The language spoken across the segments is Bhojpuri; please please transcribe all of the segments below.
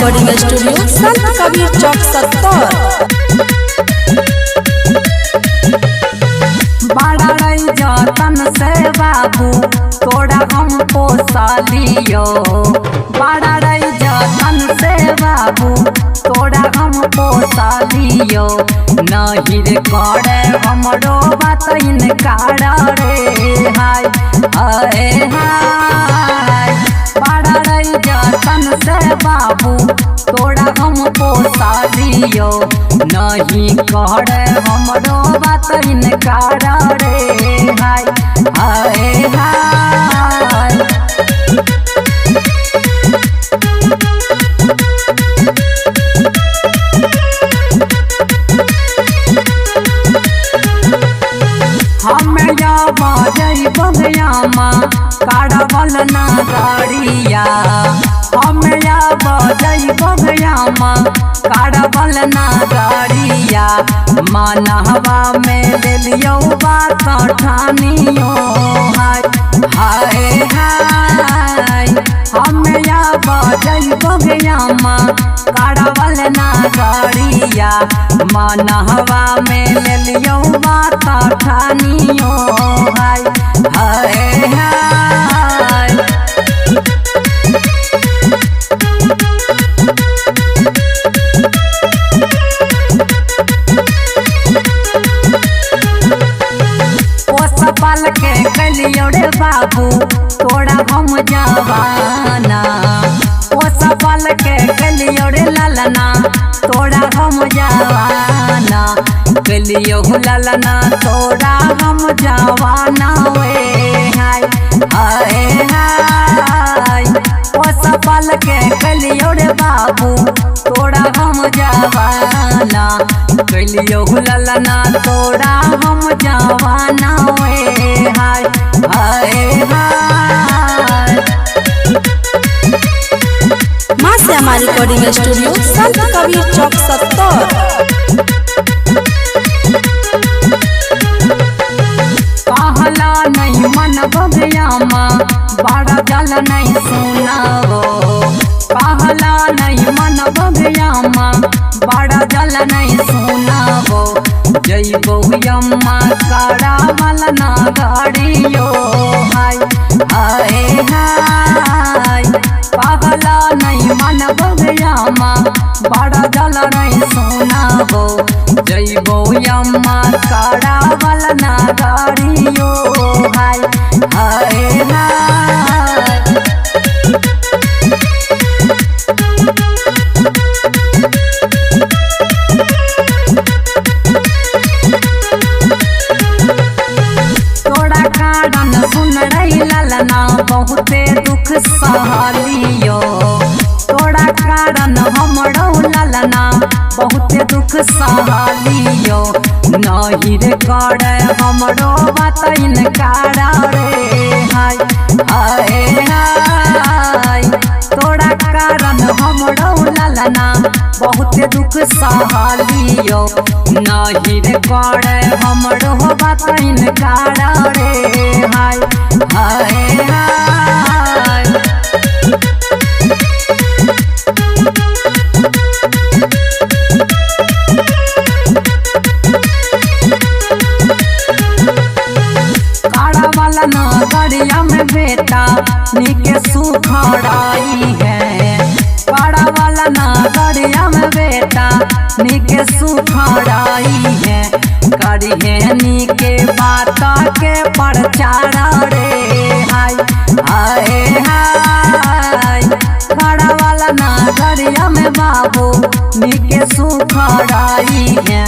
रिकॉर्डिंग स्टूडियो संत कबीर चौक 70। बड़ा रही जतन से बाबू तोड़ा हम पोसा लियो। बड़ा रही जतन से बाबू तोड़ा हम पोसा लियो। नहीं रे करे हमरो बात इनकार रे हाय हाय हाय। बड़ा रही जतन से बाबू तोड़ा हम पोसा लियो। नहीं करे हमरो बात इनकार रे हाय हाय हाय। हमें या बाजई बगयामा काढ़वल ना गाड़िया। हमें या बाजई बगयामा काढ़वल ना गाड़िया। मानहवा में ले लियो बात ठानियो हाय हाय हाय। हमें या बाजई बगयामा काढ़वल ना गाड़िया। मानहवा में ले लियो बात ठानियो हाय हाय हाय। पाल के कलियो रे बाबू तोड़ा हम जवाना। ओसा पाल के कलियो रे ललना तोड़ा हम जवाना। कलियो ललना तोड़ा हम जवाना वे हाय हाय हाय। ओसा पाल के कलियो रे बाबू तोड़ा हम जवाना। कलियो ललना तोड़ा हम जवाना वे हाय हाय हाय। मां श्यामा रिकॉर्डिंग स्टूडियो संत कबीर चौक 70। कहला नहीं मन बगयामा बड़ा जल नहीं सुनावो। कहला नहीं मन बगयामा बड़ा जल नहीं सुनावो। जइबो यम्मा काढ़वल ना गाड़ियो हाय हाय हाय। कहला नहीं मन बगयामा बड़ा जल नहीं सुनावो। जइबो यम्मा काढ़वल ना गाड़ियो हाय हाय हाय। तोड़ा कारण सुन रही ललना बहुते दुख सहलियो। तोड़ा कारण हमरो ललना बहुते दुख सहलियो। नहीं रे करे हमरो बात इनकार रे हाय हाय हाय। तोड़ा कारण हमरो ललना बहुते दुख सहलियो। नहीं रे करे हमरो बात इनकार रे हाय हाय हाय। काढ़वल ना गाड़िया में बेटा नीके सुखड़ाई है। काढ़वल ना गाड़िया में बेटा नीके सुखड़ाई है। करी है नीके बात के प्रचार रे हाय हाय हाय। काढ़वल ना गाड़िया में बाबू नीके सुखड़ाई है।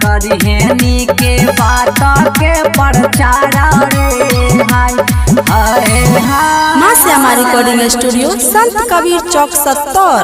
करी है नीके बात के प्रचार रे हाय हाय हाय। मां श्यामा रिकॉर्डिंग स्टूडियो संत कबीर चौक 70।